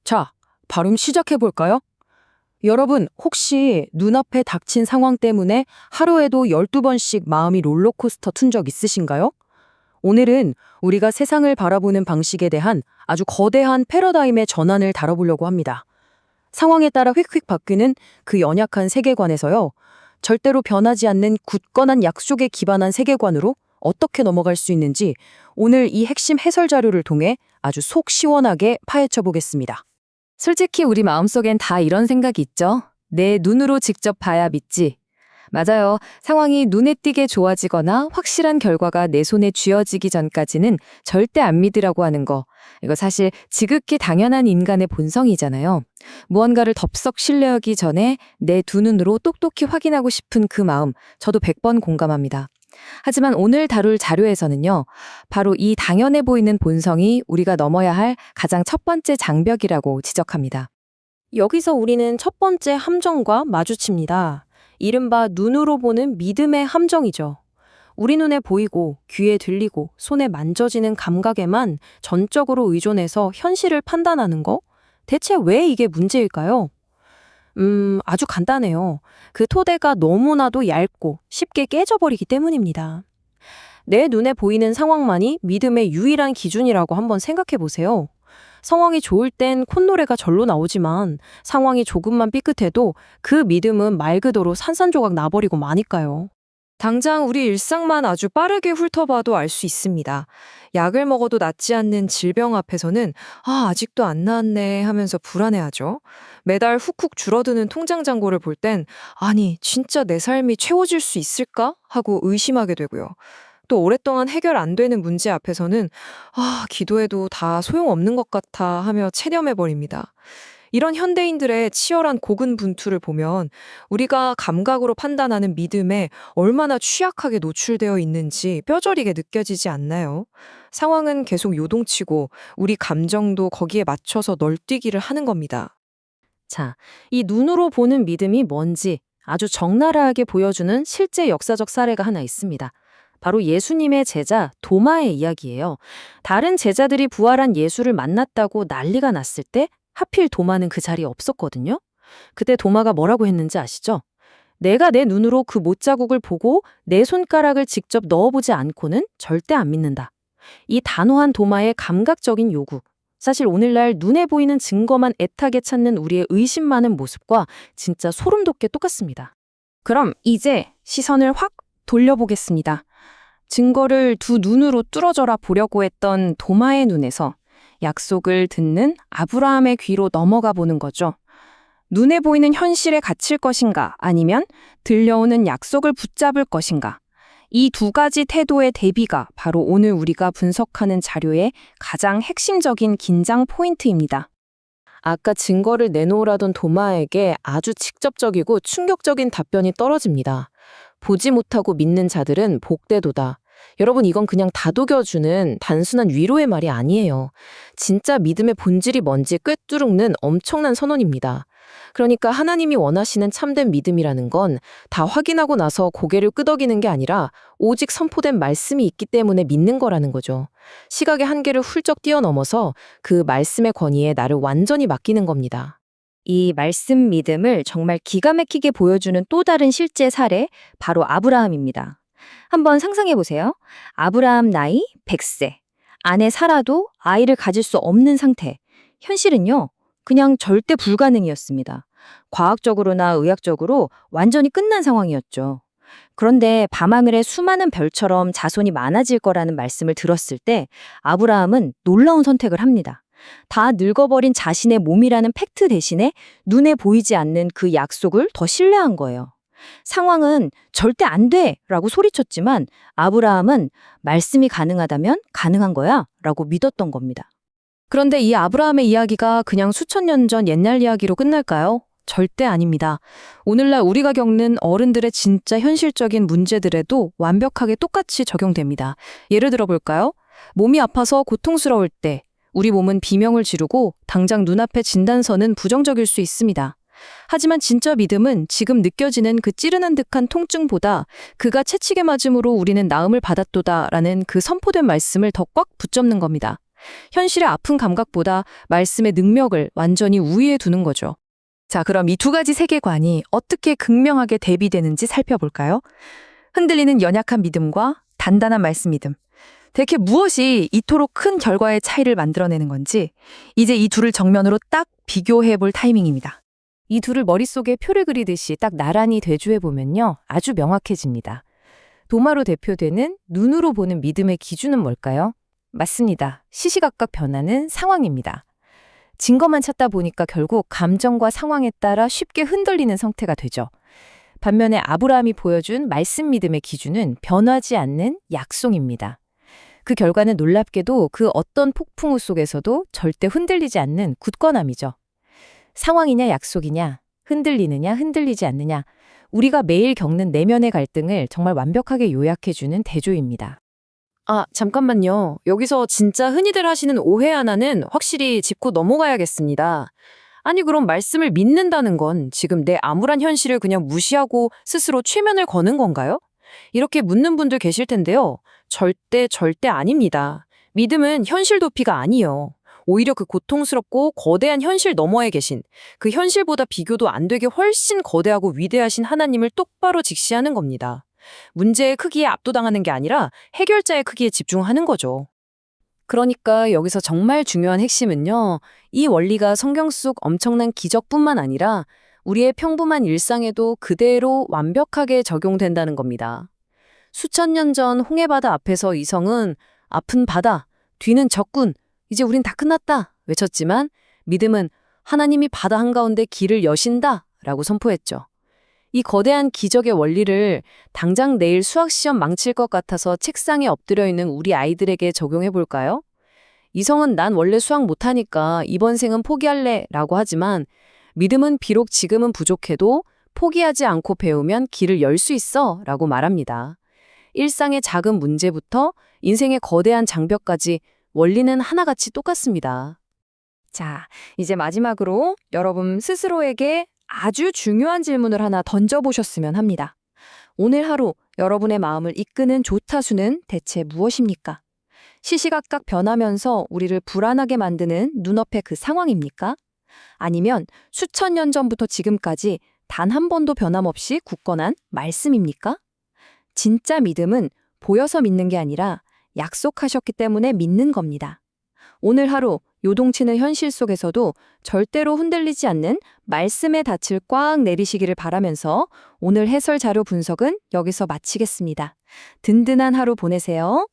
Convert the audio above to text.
자, 발음 시작해볼까요? 여러분, 혹시 눈앞에 닥친 상황 때문에 하루에도 12번씩 마음이 롤러코스터 튼 적 있으신가요? 오늘은 우리가 세상을 바라보는 방식에 대한 아주 거대한 패러다임의 전환을 다뤄보려고 합니다. 상황에 따라 휙휙 바뀌는 그 연약한 세계관에서요, 절대로 변하지 않는 굳건한 약속에 기반한 세계관으로 어떻게 넘어갈 수 있는지 오늘 이 핵심 해설 자료를 통해 아주 속 시원하게 파헤쳐 보겠습니다. 솔직히 우리 마음속엔 다 이런 생각이 있죠. 내 눈으로 직접 봐야 믿지. 맞아요. 상황이 눈에 띄게 좋아지거나 확실한 결과가 내 손에 쥐어지기 전까지는 절대 안 믿으라고 하는 거. 이거 사실 지극히 당연한 인간의 본성이잖아요. 무언가를 덥석 신뢰하기 전에 내 두 눈으로 똑똑히 확인하고 싶은 그 마음, 저도 100번 공감합니다. 하지만 오늘 다룰 자료에서는요, 바로 이 당연해 보이는 본성이 우리가 넘어야 할 가장 첫 번째 장벽이라고 지적합니다. 여기서 우리는 첫 번째 함정과 마주칩니다. 이른바 눈으로 보는 믿음의 함정이죠. 우리 눈에 보이고 귀에 들리고 손에 만져지는 감각에만 전적으로 의존해서 현실을 판단하는 거? 대체 왜 이게 문제일까요? 아주 간단해요. 그 토대가 너무나도 얇고 쉽게 깨져버리기 때문입니다. 내 눈에 보이는 상황만이 믿음의 유일한 기준이라고 한번 생각해 보세요. 상황이 좋을 땐 콧노래가 절로 나오지만 상황이 조금만 삐끗해도 그 믿음은 말 그대로 산산조각 나버리고 마니까요. 당장 우리 일상만 아주 빠르게 훑어봐도 알 수 있습니다. 약을 먹어도 낫지 않는 질병 앞에서는 아직도 안 나았네 하면서 불안해하죠. 매달 훅훅 줄어드는 통장 잔고를 볼 땐 아니, 진짜 내 삶이 채워질 수 있을까? 하고 의심하게 되고요. 또 오랫동안 해결 안 되는 문제 앞에서는 기도해도 다 소용없는 것 같아 하며 체념해버립니다. 이런 현대인들의 치열한 고군분투를 보면 우리가 감각으로 판단하는 믿음에 얼마나 취약하게 노출되어 있는지 뼈저리게 느껴지지 않나요? 상황은 계속 요동치고 우리 감정도 거기에 맞춰서 널뛰기를 하는 겁니다. 자, 이 눈으로 보는 믿음이 뭔지 아주 적나라하게 보여주는 실제 역사적 사례가 하나 있습니다. 바로 예수님의 제자 도마의 이야기예요. 다른 제자들이 부활한 예수를 만났다고 난리가 났을 때 하필 도마는 그 자리에 없었거든요. 그때 도마가 뭐라고 했는지 아시죠? 내가 내 눈으로 그 못자국을 보고 내 손가락을 직접 넣어보지 않고는 절대 안 믿는다. 이 단호한 도마의 감각적인 요구. 사실 오늘날 눈에 보이는 증거만 애타게 찾는 우리의 의심 많은 모습과 진짜 소름 돋게 똑같습니다. 그럼 이제 시선을 확 돌려보겠습니다. 증거를 두 눈으로 뚫어져라 보려고 했던 도마의 눈에서 약속을 듣는 아브라함의 귀로 넘어가 보는 거죠. 눈에 보이는 현실에 갇힐 것인가 아니면 들려오는 약속을 붙잡을 것인가. 이 두 가지 태도의 대비가 바로 오늘 우리가 분석하는 자료의 가장 핵심적인 긴장 포인트입니다. 아까 증거를 내놓으라던 도마에게 아주 직접적이고 충격적인 답변이 떨어집니다. 보지 못하고 믿는 자들은 복되도다. 여러분, 이건 그냥 다독여주는 단순한 위로의 말이 아니에요. 진짜 믿음의 본질이 뭔지 꿰뚫는 엄청난 선언입니다. 그러니까 하나님이 원하시는 참된 믿음이라는 건 다 확인하고 나서 고개를 끄덕이는 게 아니라 오직 선포된 말씀이 있기 때문에 믿는 거라는 거죠. 시각의 한계를 훌쩍 뛰어넘어서 그 말씀의 권위에 나를 완전히 맡기는 겁니다. 이 말씀 믿음을 정말 기가 막히게 보여주는 또 다른 실제 사례, 바로 아브라함입니다. 한번 상상해 보세요. 아브라함 나이 100세. 아내 사라도 아이를 가질 수 없는 상태. 현실은요, 그냥 절대 불가능이었습니다. 과학적으로나 의학적으로 완전히 끝난 상황이었죠. 그런데 밤하늘에 수많은 별처럼 자손이 많아질 거라는 말씀을 들었을 때 아브라함은 놀라운 선택을 합니다. 다 늙어버린 자신의 몸이라는 팩트 대신에 눈에 보이지 않는 그 약속을 더 신뢰한 거예요. 상황은 절대 안 돼! 라고 소리쳤지만 아브라함은 말씀이 가능하다면 가능한 거야! 라고 믿었던 겁니다. 그런데 이 아브라함의 이야기가 그냥 수천 년 전 옛날 이야기로 끝날까요? 절대 아닙니다. 오늘날 우리가 겪는 어른들의 진짜 현실적인 문제들에도 완벽하게 똑같이 적용됩니다. 예를 들어 볼까요? 몸이 아파서 고통스러울 때 우리 몸은 비명을 지르고 당장 눈앞에 진단서는 부정적일 수 있습니다. 하지만 진짜 믿음은 지금 느껴지는 그 찌르는 듯한 통증보다 그가 채찍에 맞음으로 우리는 나음을 받았도다라는 그 선포된 말씀을 더 꽉 붙잡는 겁니다. 현실의 아픈 감각보다 말씀의 능력을 완전히 우위에 두는 거죠. 자, 그럼 이 두 가지 세계관이 어떻게 극명하게 대비되는지 살펴볼까요? 흔들리는 연약한 믿음과 단단한 말씀 믿음. 대체 무엇이 이토록 큰 결과의 차이를 만들어내는 건지 이제 이 둘을 정면으로 딱 비교해 볼 타이밍입니다. 이 둘을 머릿속에 표를 그리듯이 딱 나란히 대조해 보면요. 아주 명확해집니다. 도마로 대표되는 눈으로 보는 믿음의 기준은 뭘까요? 맞습니다. 시시각각 변하는 상황입니다. 증거만 찾다 보니까 결국 감정과 상황에 따라 쉽게 흔들리는 상태가 되죠. 반면에 아브라함이 보여준 말씀 믿음의 기준은 변하지 않는 약속입니다. 그 결과는 놀랍게도 그 어떤 폭풍우 속에서도 절대 흔들리지 않는 굳건함이죠. 상황이냐 약속이냐, 흔들리느냐 흔들리지 않느냐, 우리가 매일 겪는 내면의 갈등을 정말 완벽하게 요약해주는 대조입니다. 아, 잠깐만요. 여기서 진짜 흔히들 하시는 오해 하나는 확실히 짚고 넘어가야겠습니다. 아니, 그럼 말씀을 믿는다는 건 지금 내 암울한 현실을 그냥 무시하고 스스로 최면을 거는 건가요? 이렇게 묻는 분들 계실 텐데요. 절대 아닙니다. 믿음은 현실 도피가 아니에요. 오히려 그 고통스럽고 거대한 현실 너머에 계신, 그 현실보다 비교도 안 되게 훨씬 거대하고 위대하신 하나님을 똑바로 직시하는 겁니다. 문제의 크기에 압도당하는 게 아니라 해결자의 크기에 집중하는 거죠. 그러니까 여기서 정말 중요한 핵심은요. 이 원리가 성경 속 엄청난 기적뿐만 아니라 우리의 평범한 일상에도 그대로 완벽하게 적용된다는 겁니다. 수천 년 전 홍해바다 앞에서 이성은 아픈 바다, 뒤는 적군, 이제 우린 다 끝났다 외쳤지만 믿음은 하나님이 바다 한가운데 길을 여신다 라고 선포했죠. 이 거대한 기적의 원리를 당장 내일 수학시험 망칠 것 같아서 책상에 엎드려 있는 우리 아이들에게 적용해 볼까요? 이성은 난 원래 수학 못하니까 이번 생은 포기할래 라고 하지만 믿음은 비록 지금은 부족해도 포기하지 않고 배우면 길을 열 수 있어 라고 말합니다. 일상의 작은 문제부터 인생의 거대한 장벽까지 원리는 하나같이 똑같습니다. 자, 이제 마지막으로 여러분 스스로에게 아주 중요한 질문을 하나 던져보셨으면 합니다. 오늘 하루 여러분의 마음을 이끄는 조타수는 대체 무엇입니까? 시시각각 변하면서 우리를 불안하게 만드는 눈앞의 그 상황입니까? 아니면 수천 년 전부터 지금까지 단 한 번도 변함없이 굳건한 말씀입니까? 진짜 믿음은 보여서 믿는 게 아니라 약속하셨기 때문에 믿는 겁니다. 오늘 하루 요동치는 현실 속에서도 절대로 흔들리지 않는 말씀의 닻을 꽉 내리시기를 바라면서 오늘 해설 자료 분석은 여기서 마치겠습니다. 든든한 하루 보내세요.